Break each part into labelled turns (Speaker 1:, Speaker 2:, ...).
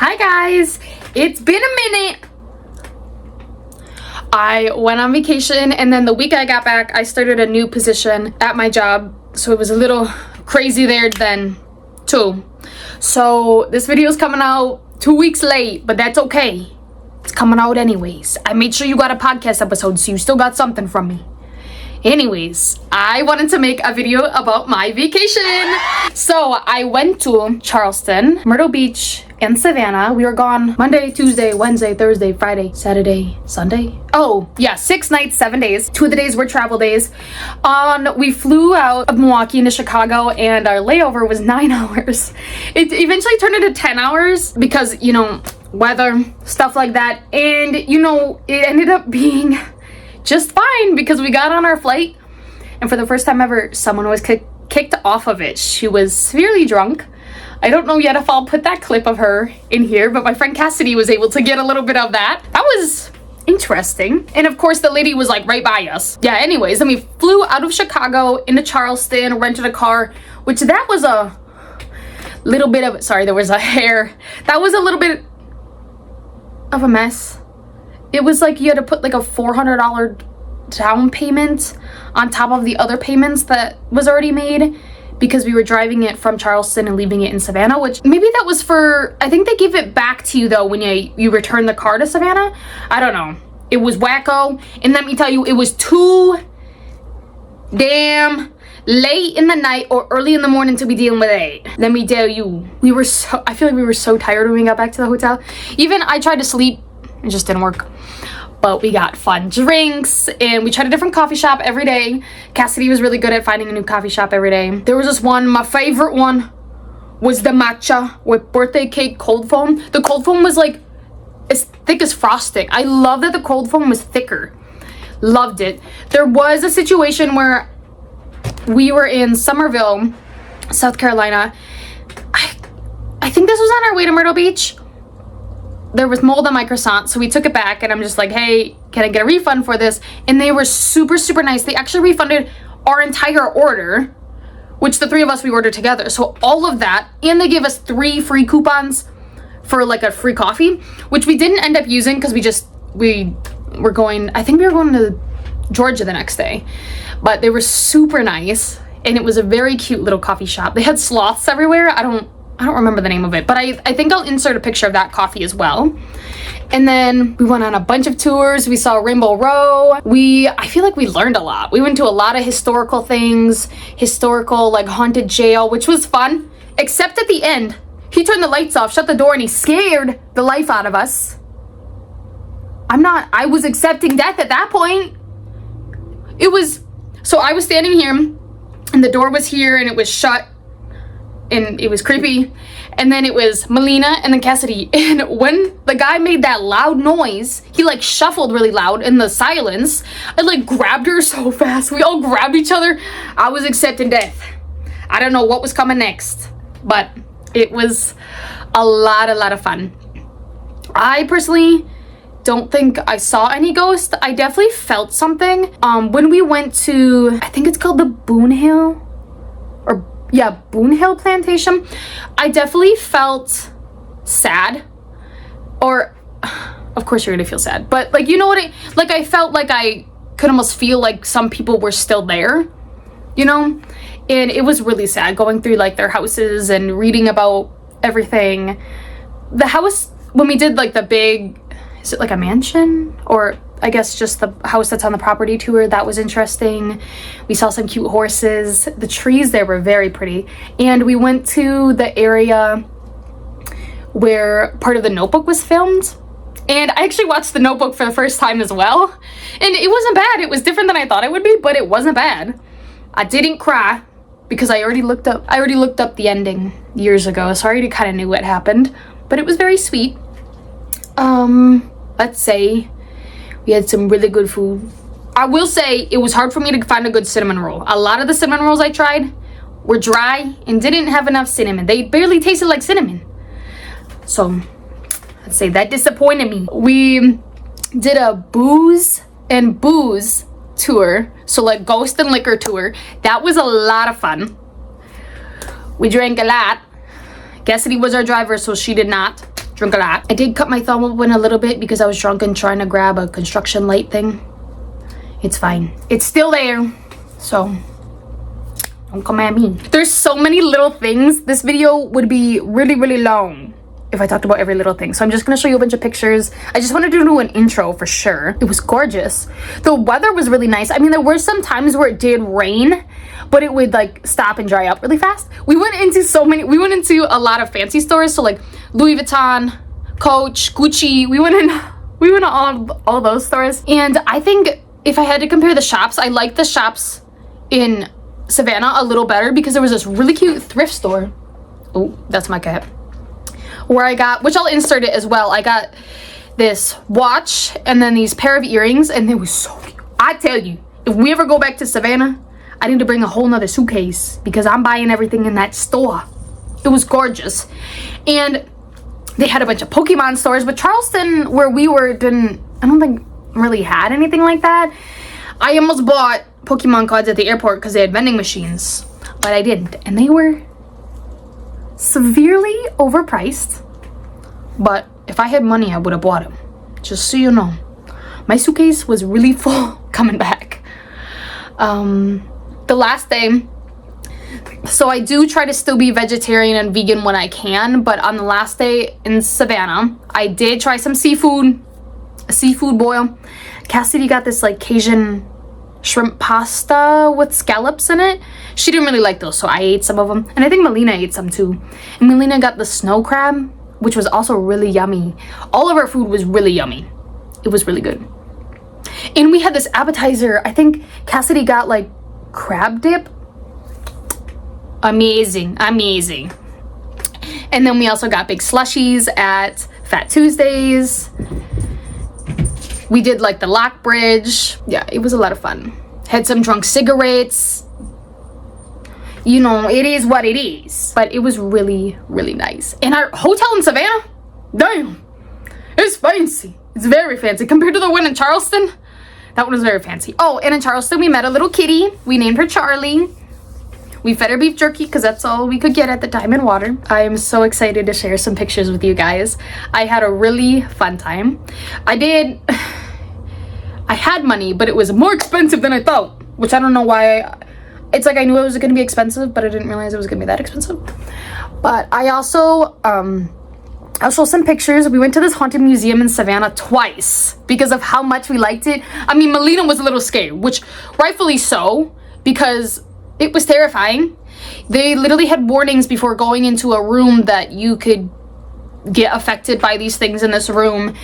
Speaker 1: Hi guys, it's been a minute. I went on vacation and then the week I got back, I started a new position at my job. So it was a little crazy there then too. So this video is coming out 2 weeks late, but that's okay. It's coming out anyways. I made sure you got a podcast episode, so you still got something from me. Anyways, I wanted to make a video about my vacation. So I went to Charleston, Myrtle Beach, and Savannah. We were gone Monday, Tuesday, Wednesday, Thursday, Friday, Saturday, Sunday. Oh yeah, 6 nights, 7 days. 2 of the days were travel days. We flew out of Milwaukee into Chicago and our layover was 9 hours. It eventually turned into 10 hours because, you know, weather, stuff like that. And, you know, it ended up being just fine because we got on our flight and for the first time ever, someone was kicked off of it. She was severely drunk. I don't know yet if I'll put that clip of her in here, but my friend Cassidy was able to get a little bit of that. That was interesting. And of course the lady was like right by us. Yeah, anyways, then we flew out of Chicago into Charleston, rented a car, which that was a little bit of, sorry, there was a hair. That was a little bit of a mess. It was like you had to put like a $400 down payment on top of the other payments that was already made because we were driving it from Charleston and leaving it in Savannah, which maybe that was for, I think they give it back to you though when you return the car to Savannah. I don't know. It was wacko. And let me tell you, it was too damn late in the night or early in the morning to be dealing with it. Let me tell you, I feel like we were so tired when we got back to the hotel. Even I tried to sleep, it just didn't work. But we got fun drinks and we tried a different coffee shop every day. Cassidy was really good at finding a new coffee shop every day. There was this one, my favorite one was the matcha with birthday cake cold foam. The cold foam was like as thick as frosting. I love that the cold foam was thicker. Loved it. There was a situation where we were in Summerville, South Carolina. I think this was on our way to Myrtle Beach. There was mold on my croissant, so we took it back and I'm just like, hey, can I get a refund for this? And they were super, super nice. They actually refunded our entire order, which the three of us, we ordered together. So all of that, and they gave us 3 free coupons for like a free coffee, which we didn't end up using because we were going, I think we were going to Georgia the next day. But they were super nice and it was a very cute little coffee shop. They had sloths everywhere. I don't remember the name of it, but I think I'll insert a picture of that coffee as well. And then we went on a bunch of tours. We saw Rainbow Row. I feel like we learned a lot. We went to a lot of historical things, historical like haunted jail, which was fun, except at the end. He turned the lights off, shut the door, and he scared the life out of us. I was accepting death at that point. So I was standing here and the door was here and it was shut. And it was creepy. And then it was Melina and then Cassidy. And when the guy made that loud noise, he like shuffled really loud in the silence. I like grabbed her so fast. We all grabbed each other. I was accepting death. I don't know what was coming next, but it was a lot of fun. I personally don't think I saw any ghosts. I definitely felt something. When we went to, I think it's called the Boone Hill Plantation, I definitely felt sad. Or of course you're gonna feel sad, but like, you know what, I felt like I could almost feel like some people were still there, you know. And it was really sad going through like their houses and reading about everything. The house, when we did like the big, is it like a mansion, or I guess just the house that's on the property tour, that was interesting. We saw some cute horses. The trees there were very pretty. And we went to the area where part of The Notebook was filmed. And I actually watched The Notebook for the first time as well. And it wasn't bad. It was different than I thought it would be, but it wasn't bad. I didn't cry because I already looked up the ending years ago, so I already kind of knew what happened. But it was very sweet. Let's say we had some really good food. I will say it was hard for me to find a good cinnamon roll. A lot of the cinnamon rolls I tried were dry and didn't have enough cinnamon. They barely tasted like cinnamon. So let's say that disappointed me. We did a booze and booze tour. So like ghost and liquor tour. That was a lot of fun. We drank a lot. Cassidy was our driver, so she did not drink a lot. I did cut my thumb open a little bit because I was drunk and trying to grab a construction light thing. It's fine. It's still there, so don't come at me. There's so many little things. This video would be really, really long if I talked about every little thing. So I'm just gonna show you a bunch of pictures. I just wanted to do an intro for sure. It was gorgeous. The weather was really nice. I mean, there were some times where it did rain, but it would like stop and dry up really fast. We went into a lot of fancy stores. So like Louis Vuitton, Coach, Gucci. We went to all those stores. And I think if I had to compare the shops, I like the shops in Savannah a little better because there was this really cute thrift store. Oh, that's my cat. Where I got, which I'll insert it as well, I got this watch and then these pair of earrings, and they were so cute. I tell you, if we ever go back to Savannah, I need to bring a whole nother suitcase because I'm buying everything in that store. It was gorgeous. And they had a bunch of Pokemon stores, but Charleston, where we were, I don't think really had anything like that. I almost bought Pokemon cards at the airport because they had vending machines, but I didn't, and they were severely overpriced. But if I had money, I would have bought them, just so you know. My suitcase was really full coming back. The last day, so I do try to still be vegetarian and vegan when I can, but on the last day in Savannah, I did try some seafood, a seafood boil. Cassidy got this like Cajun shrimp pasta with scallops in it. She didn't really like those, so I ate some of them, and I think Melina ate some too. And Melina got the snow crab, which was also really yummy. All of our food was really yummy. It was really good. And we had this appetizer. I think Cassidy got like crab dip. Amazing. And then we also got big slushies at Fat Tuesdays. We did like the Lock Bridge. Yeah, it was a lot of fun. Had some drunk cigarettes. You know, it is what it is. But it was really, really nice. And our hotel in Savannah, damn, it's fancy. It's very fancy compared to the one in Charleston. That one was very fancy. Oh, and in Charleston, we met a little kitty. We named her Charlie. We fed her beef jerky because that's all we could get at the time, in water. I am so excited to share some pictures with you guys. I had a really fun time. I had money, but it was more expensive than I thought, which I don't know why. It's like I knew it was going to be expensive, but I didn't realize it was going to be that expensive. But I also, I'll show some pictures. We went to this haunted museum in Savannah twice because of how much we liked it. I mean, Melina was a little scared, which rightfully so, because it was terrifying. They literally had warnings before going into a room that you could get affected by these things in this room.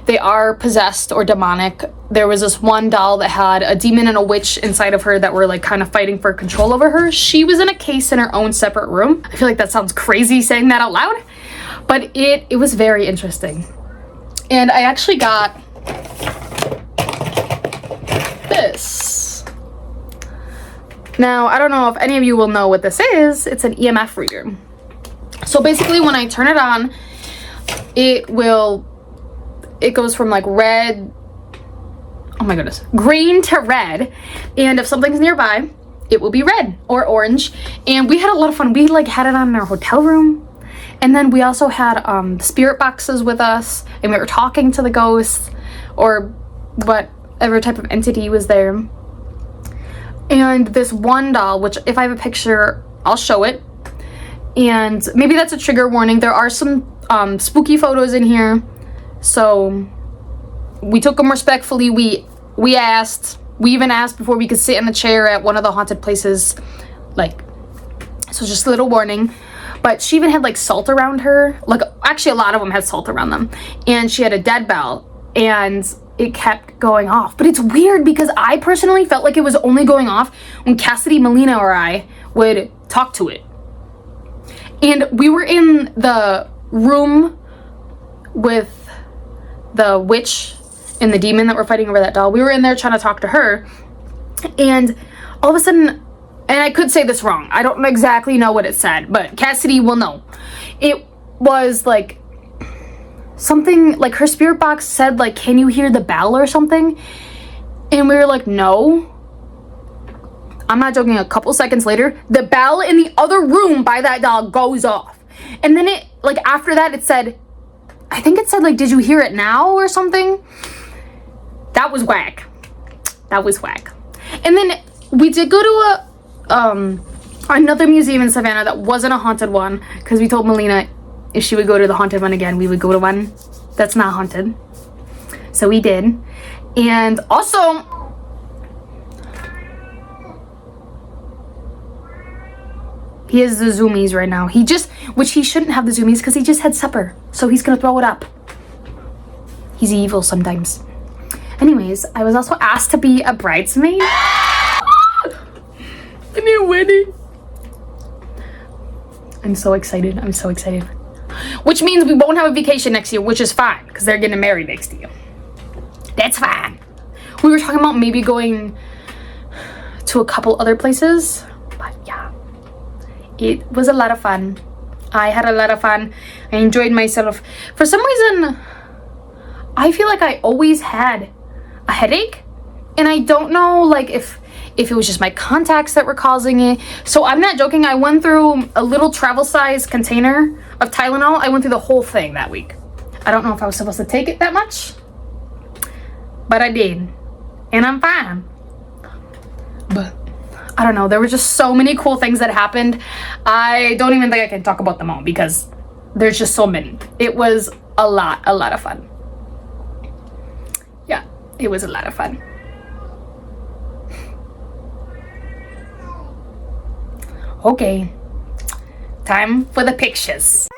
Speaker 1: They are possessed or demonic. There was this one doll that had a demon and a witch inside of her that were like kind of fighting for control over her. She was in a case in her own separate room. I feel like that sounds crazy saying that out loud, but it was very interesting. And I actually got this. Now, I don't know if any of you will know what this is. It's an EMF reader. So basically when I turn it on, it goes from like red, oh my goodness, green to red. And if something's nearby, it will be red or orange. And we had a lot of fun. We like had it on in our hotel room. And then we also had spirit boxes with us, and we were talking to the ghosts or whatever type of entity was there. And this one doll, which if I have a picture, I'll show it. And maybe that's a trigger warning. There are some spooky photos in here. So we took them respectfully. We even asked before we could sit in the chair at one of the haunted places. Like, so just a little warning. But she even had like salt around her. Like, actually a lot of them had salt around them. And she had a dead bell. And it kept going off. But it's weird because I personally felt like it was only going off when Cassidy, Melina, or I would talk to it. And we were in the room with the witch and the demon that were fighting over that doll. We were in there trying to talk to her. And all of a sudden, and I could say this wrong, I don't exactly know what it said, but Cassidy will know. It was like something like her spirit box said like, can you hear the bell or something? And we were like, no. I'm not joking. A couple seconds later, the bell in the other room by that doll goes off. And then it, like after that, it said, I think it said like, did you hear it now or something? That was whack. That was whack. And then we did go to another museum in Savannah that wasn't a haunted one, because we told Melina if she would go to the haunted one again, we would go to one that's not haunted. So we did. And also, he has the zoomies right now. Which he shouldn't have the zoomies because he just had supper. So he's gonna throw it up. He's evil sometimes. Anyways, I was also asked to be a bridesmaid in your wedding. I'm so excited. I'm so excited. Which means we won't have a vacation next year, which is fine because they're getting married next year. That's fine. We were talking about maybe going to a couple other places, but yeah, it was a lot of fun. I had a lot of fun. I enjoyed myself. For some reason, I feel like I always had a headache, and I don't know like if it was just my contacts that were causing it. So I'm not joking, I went through a little travel size container of Tylenol. I went through the whole thing that week. I don't know if I was supposed to take it that much, but I did, and I'm fine. But I don't know, there were just so many cool things that happened. I don't even think I can talk about them all because there's just so many. It was a lot of fun. Yeah, it was a lot of fun. Okay, time for the pictures.